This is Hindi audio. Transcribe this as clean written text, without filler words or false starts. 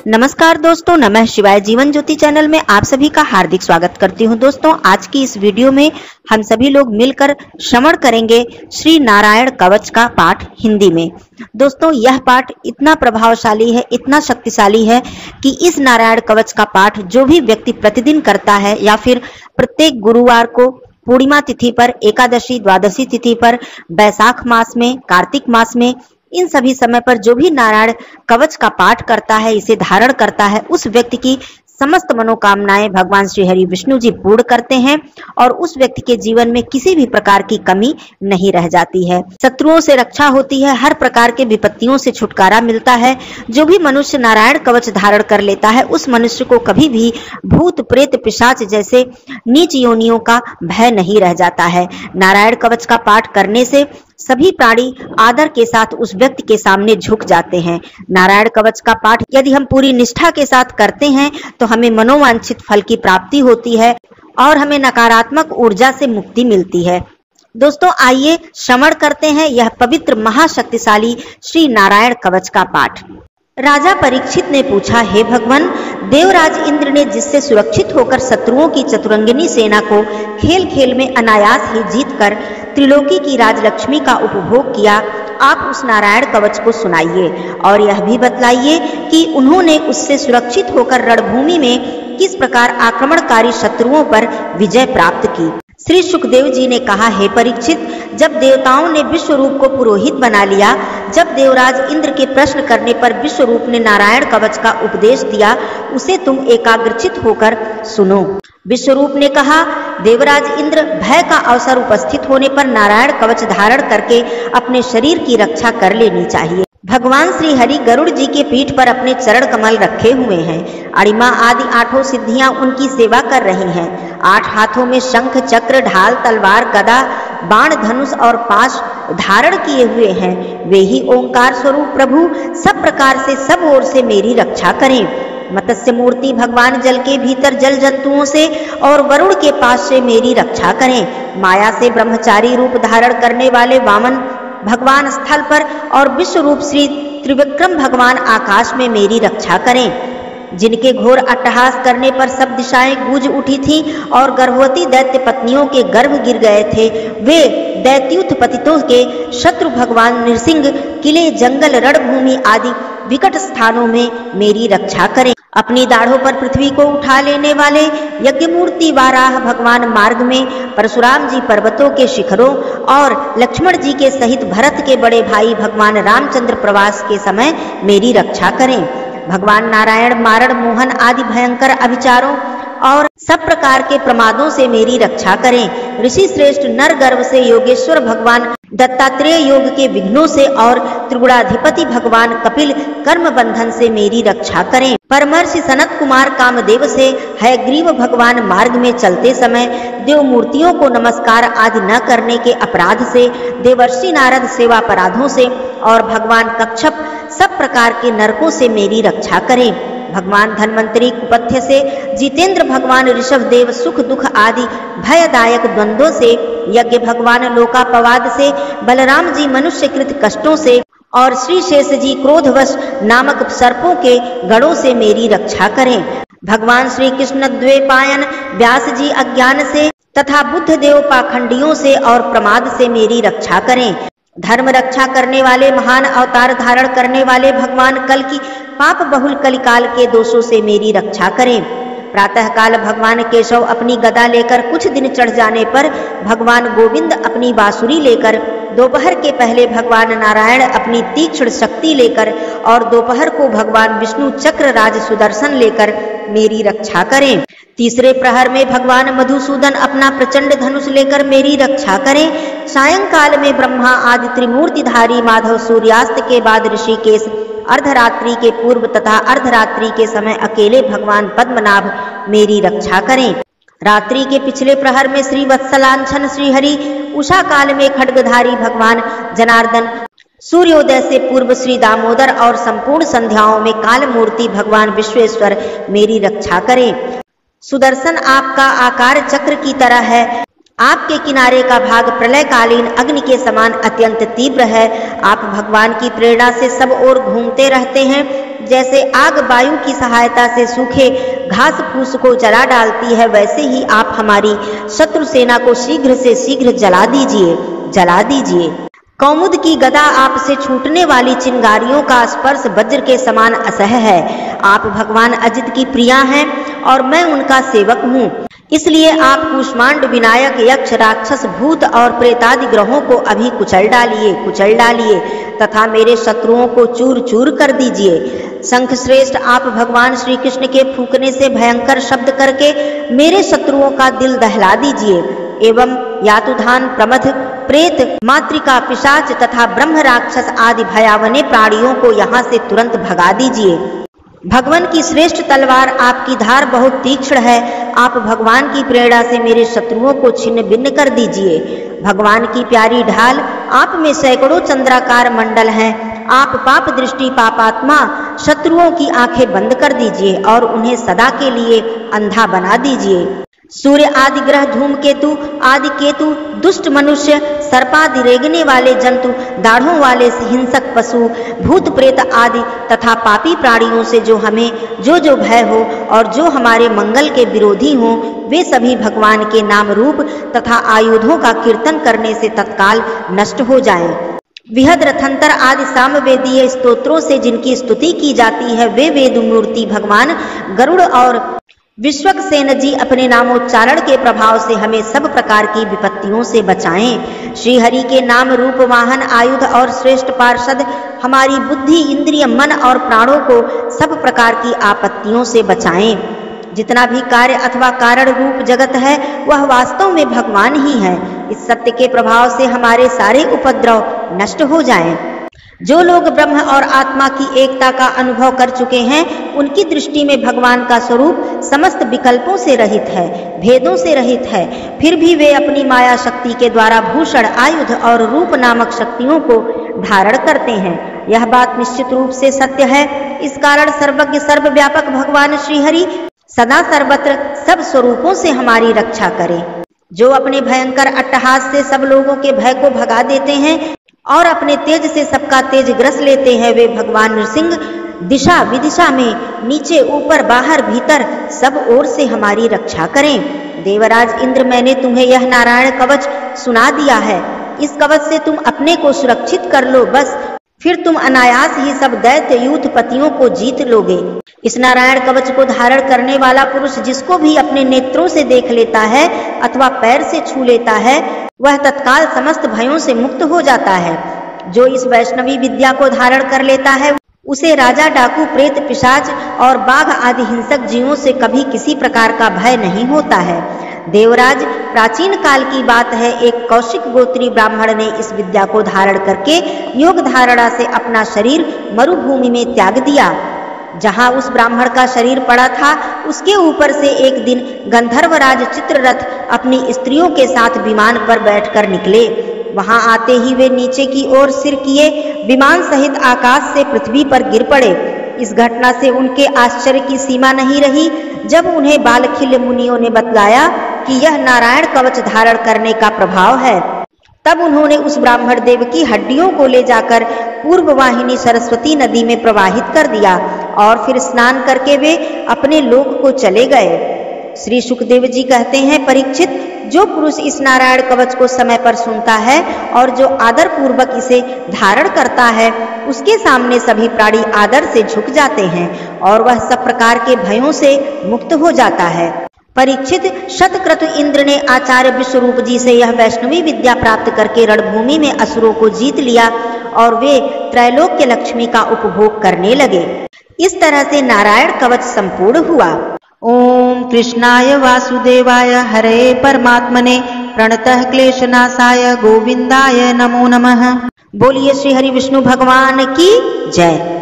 नमस्कार दोस्तों, नमः शिवाय जीवन ज्योति चैनल में आप सभी का हार्दिक स्वागत करती हूं। दोस्तों, आज की इस वीडियो में हम सभी लोग मिलकर श्रवण करेंगे श्री नारायण कवच का पाठ हिंदी में। दोस्तों, यह पाठ इतना प्रभावशाली है, इतना शक्तिशाली है कि इस नारायण कवच का पाठ जो भी व्यक्ति प्रतिदिन करता है या फिर प्रत्येक गुरुवार को पूर्णिमा तिथि पर, एकादशी द्वादशी तिथि पर, बैसाख मास में, कार्तिक मास में, इन सभी समय पर जो भी नारायण कवच का पाठ करता है, इसे धारण करता है, उस व्यक्ति की समस्त मनोकामनाएं भगवान श्री हरि विष्णु जी पूर्ण करते हैं और उस व्यक्ति के जीवन में किसी भी प्रकार की कमी नहीं रह जाती है। शत्रुओं से रक्षा होती है, हर प्रकार के विपत्तियों से छुटकारा मिलता है। जो भी मनुष्य नारायण कवच धारण कर लेता है, उस मनुष्य को कभी भी भूत प्रेत पिशाच जैसे नीच योनियों का भय नहीं रह जाता है। नारायण कवच का पाठ करने से सभी प्राणी आदर के साथ उस व्यक्ति के सामने झुक जाते हैं। नारायण कवच का पाठ यदि हम पूरी निष्ठा के साथ करते हैं तो हमें मनोवांछित फल की प्राप्ति होती है और हमें नकारात्मक ऊर्जा से मुक्ति मिलती है। दोस्तों, आइए श्रवण करते हैं यह पवित्र महाशक्तिशाली श्री नारायण कवच का पाठ। राजा परीक्षित ने पूछा, हे भगवान, देवराज इंद्र ने जिससे सुरक्षित होकर शत्रुओं की चतुरंगिनी सेना को खेल खेल में अनायास ही जीतकर त्रिलोकी की राजलक्ष्मी का उपभोग किया, आप उस नारायण कवच को सुनाइए और यह भी बतलाइए कि उन्होंने उससे सुरक्षित होकर रणभूमि में किस प्रकार आक्रमणकारी शत्रुओं पर विजय प्राप्त की। श्री सुखदेव जी ने कहा, हे परीक्षित, जब देवताओं ने विश्वरूप को पुरोहित बना लिया, जब देवराज इंद्र के प्रश्न करने पर विश्वरूप ने नारायण कवच का उपदेश दिया, उसे तुम एकाग्रचित होकर सुनो। विश्वरूप ने कहा, देवराज इंद्र, भय का अवसर उपस्थित होने पर नारायण कवच धारण करके अपने शरीर की रक्षा कर लेनी चाहिए। भगवान श्री हरि गरुड़ जी के पीठ पर अपने चरण कमल रखे हुए हैं। अणिमा आदि 8 सिद्धियां उनकी सेवा कर रही हैं। 8 हाथों में शंख, चक्र, ढाल, तलवार, गदा, बाण, धनुष और पाश धारण किए हुए हैं। वे ही ओंकार स्वरूप प्रभु सब प्रकार से, सब ओर से मेरी रक्षा करें। मत्स्य मूर्ति भगवान जल के भीतर जल जंतुओं से और वरुण के पास से मेरी रक्षा करें। माया से ब्रह्मचारी रूप धारण करने वाले वामन भगवान स्थल पर और विश्व रूप श्री त्रिविक्रम भगवान आकाश में मेरी रक्षा करें। जिनके घोर अट्टहास करने पर सब दिशाएं गूंज उठी थीं और गर्भवती दैत्य पत्नियों के गर्भ गिर गए थे, वे दैत्युत पतितों के शत्रु भगवान नृसिंह किले, जंगल, रणभूमि आदि विकट स्थानों में मेरी रक्षा करें। अपनी दाढ़ों पर पृथ्वी को उठा लेने वाले यज्ञमूर्ति वाराह भगवान मार्ग में, परशुराम जी पर्वतों के शिखरों और लक्ष्मण जी के सहित भरत के बड़े भाई भगवान रामचंद्र प्रवास के समय मेरी रक्षा करें। भगवान नारायण मारण, मोहन आदि भयंकर अभिचारों और सब प्रकार के प्रमादों से मेरी रक्षा करें। ऋषि श्रेष्ठ नर गर्भ से योगेश्वर भगवान दत्तात्रेय योग के विघ्नों से और त्रिगुणाधिपति भगवान कपिल कर्म बंधन से मेरी रक्षा करें। परमर्षि सनत कुमार कामदेव से हयग्रीव भगवान मार्ग में चलते समय देव मूर्तियों को नमस्कार आदि न करने के अपराध से, देवर्षि नारद सेवा अपराधों से और भगवान कच्छप सब प्रकार के नरकों से मेरी रक्षा करें। भगवान धन्वंतरी कुपथ्य से, जितेंद्र भगवान ऋषभ देव सुख दुख आदि भयदायक द्वंद्वों से, यज्ञ भगवान लोकापवाद से, बलराम जी मनुष्यकृत कष्टों से और श्री शेष जी क्रोधवश नामक सर्पों के गढ़ों से मेरी रक्षा करें। भगवान श्री कृष्ण द्वैपायन व्यास जी अज्ञान से तथा बुद्ध देव पाखंडियों से और प्रमाद से मेरी रक्षा करें। धर्म रक्षा करने वाले महान अवतार धारण करने वाले भगवान कल की पाप बहुल कलिकाल के दोषों से मेरी रक्षा करें। प्रातः काल भगवान केशव अपनी गदा लेकर, कुछ दिन चढ़ जाने पर भगवान गोविंद अपनी बांसुरी लेकर, दोपहर के पहले भगवान नारायण अपनी तीक्ष्ण शक्ति लेकर और दोपहर को भगवान विष्णु चक्र राज सुदर्शन लेकर मेरी रक्षा करें। तीसरे प्रहर में भगवान मधुसूदन अपना प्रचंड धनुष लेकर मेरी रक्षा करें। सायंकाल में ब्रह्मा आदि त्रिमूर्तिधारी माधव सूर्यास्त के बाद ऋषिकेश, अर्धरात्रि के पूर्व तथा अर्धरात्रि के समय अकेले भगवान पद्मनाभ मेरी रक्षा करें। रात्रि के पिछले प्रहर में श्री वत्सलांछन श्री हरि, उषा काल में खड्गधारी भगवान जनार्दन, सूर्योदय से पूर्व श्री दामोदर और संपूर्ण संध्याओं में काल मूर्ति भगवान विश्वेश्वर मेरी रक्षा करें। सुदर्शन आपका आकार चक्र की तरह है, आपके किनारे का भाग प्रलयकालीन अग्नि के समान अत्यंत तीव्र है। आप भगवान की प्रेरणा से सब ओर घूमते रहते हैं। जैसे आग वायु की सहायता से सूखे घास फूस को जला डालती है, वैसे ही आप हमारी शत्रु सेना को शीघ्र से शीघ्र जला दीजिए। कौमुद की गदा आपसे छूटने वाली चिंगारियों का स्पर्श वज्र के समान असह्य है। आप भगवान अजित की प्रिया हैं और मैं उनका सेवक हूँ, इसलिए आप कूष्मांड विनायक यक्ष राक्षस भूत और प्रेतादि ग्रहों को अभी कुचल डालिए तथा मेरे शत्रुओं को चूर चूर कर दीजिए। शंख श्रेष्ठ, आप भगवान श्री कृष्ण के फूंकने से भयंकर शब्द करके मेरे शत्रुओं का दिल दहला दीजिए एवं यातुधान प्रमथ प्रेत मातृका पिशाच तथा ब्रह्म राक्षस आदि भयावने प्राणियों को यहाँ से तुरंत भगा दीजिए। भगवान की श्रेष्ठ तलवार आपकी धार बहुत तीक्ष्ण है, आप भगवान की प्रेरणा से मेरे शत्रुओं को छिन्न भिन्न कर दीजिए। भगवान की प्यारी ढाल, आप में सैकड़ों चंद्राकार मंडल हैं। आप पाप दृष्टि पापात्मा शत्रुओं की आंखें बंद कर दीजिए और उन्हें सदा के लिए अंधा बना दीजिए। सूर्य आदि ग्रह, धूमकेतु आदि केतु, दुष्ट मनुष्य, सर्पादि रेंगने वाले जंतु, दाढ़ों वाले हिंसक पशु, भूत प्रेत आदि तथा पापी प्राणियों से जो हमें जो भय हो और जो हमारे मंगल के विरोधी हों, वे सभी भगवान के नाम रूप तथा आयुधों का कीर्तन करने से तत्काल नष्ट हो जाएं। विहद रथंतर आदि सामवेदीय स्तोत्रों से जिनकी स्तुति की जाती है, वे वेद मूर्ति भगवान गरुड़ और विश्वक्सेन जी अपने नामोच्चारण के प्रभाव से हमें सब प्रकार की विपत्तियों से बचाएं। श्री हरि के नाम रूप वाहन आयुध और श्रेष्ठ पार्षद हमारी बुद्धि इंद्रिय मन और प्राणों को सब प्रकार की आपत्तियों से बचाएं। जितना भी कार्य अथवा कारण रूप जगत है वह वास्तव में भगवान ही है। इस सत्य के प्रभाव से हमारे सारे उपद्रव नष्ट हो जाएं। जो लोग ब्रह्म और आत्मा की एकता का अनुभव कर चुके हैं, उनकी दृष्टि में भगवान का स्वरूप समस्त विकल्पों से रहित है, भेदों से रहित है। फिर भी वे अपनी माया शक्ति के द्वारा भूषण आयुध और रूप नामक शक्तियों को धारण करते हैं। यह बात निश्चित रूप से सत्य है। इस कारण सर्वज्ञ सर्वव्यापक भगवान श्रीहरि सदा सर्वत्र सब स्वरूपों से हमारी रक्षा करें। जो अपने भयंकर अट्टहास से सब लोगों के भय को भगा देते हैं और अपने तेज से सबका तेज ग्रस लेते हैं, वे भगवान नृसिंह दिशा विदिशा में नीचे ऊपर बाहर भीतर सब ओर से हमारी रक्षा करें। देवराज इंद्र, मैंने तुम्हें यह नारायण कवच सुना दिया है। इस कवच से तुम अपने को सुरक्षित कर लो, बस फिर तुम अनायास ही सब दैत्य यूथपतियों को जीत लोगे। इस नारायण कवच को धारण करने वाला पुरुष जिसको भी अपने नेत्रों से देख लेता है अथवा पैर से छू लेता है, वह तत्काल समस्त भयों से मुक्त हो जाता है। जो इस वैष्णवी विद्या को धारण कर लेता है, उसे राजा, डाकू, प्रेत, पिशाच और बाघ आदि हिंसक जीवों से कभी किसी प्रकार का भय नहीं होता है। देवराज, प्राचीन काल की बात है, एक कौशिक गोत्री ब्राह्मण ने इस विद्या को धारण करके योग धारणा से अपना शरीर मरुभूमि में त्याग दिया। जहां उस ब्राह्मण का शरीर पड़ा था, उसके ऊपर से एक दिन गंधर्वराज चित्ररथ अपनी स्त्रियों के साथ विमान पर बैठकर निकले। वहां आते ही वे नीचे की ओर सिर किए विमान सहित आकाश से पृथ्वी पर गिर पड़े। इस घटना से उनके आश्चर्य की सीमा नहीं रही। जब उन्हें बालखिल्य मुनियों ने बतलाया कि यह नारायण कवच धारण करने का प्रभाव है, तब उन्होंने उस ब्राह्मण देव की हड्डियों को ले जाकर पूर्व वाहिनी सरस्वती नदी में प्रवाहित कर दिया और फिर स्नान करके वे अपने लोक को चले गए। श्री सुखदेव जी कहते हैं, परीक्षित, जो पुरुष इस नारायण कवच को समय पर सुनता है और जो आदर पूर्वक इसे धारण करता है, उसके सामने सभी प्राणी आदर से झुक जाते हैं और वह सब प्रकार के भयों से मुक्त हो जाता है। परीक्षित, शतक्रतु इंद्र ने आचार्य विश्वरूप जी से यह वैष्णवी विद्या प्राप्त करके रणभूमि में असुरों को जीत लिया और वे त्रैलोक्य लक्ष्मी का उपभोग करने लगे। इस तरह से नारायण कवच संपूर्ण हुआ। ओम कृष्णाय वासुदेवाय हरे परमात्मने प्रणतः क्लेशनाशाय गोविंदाय नमो नमः। बोलिए श्री हरि विष्णु भगवान की जय।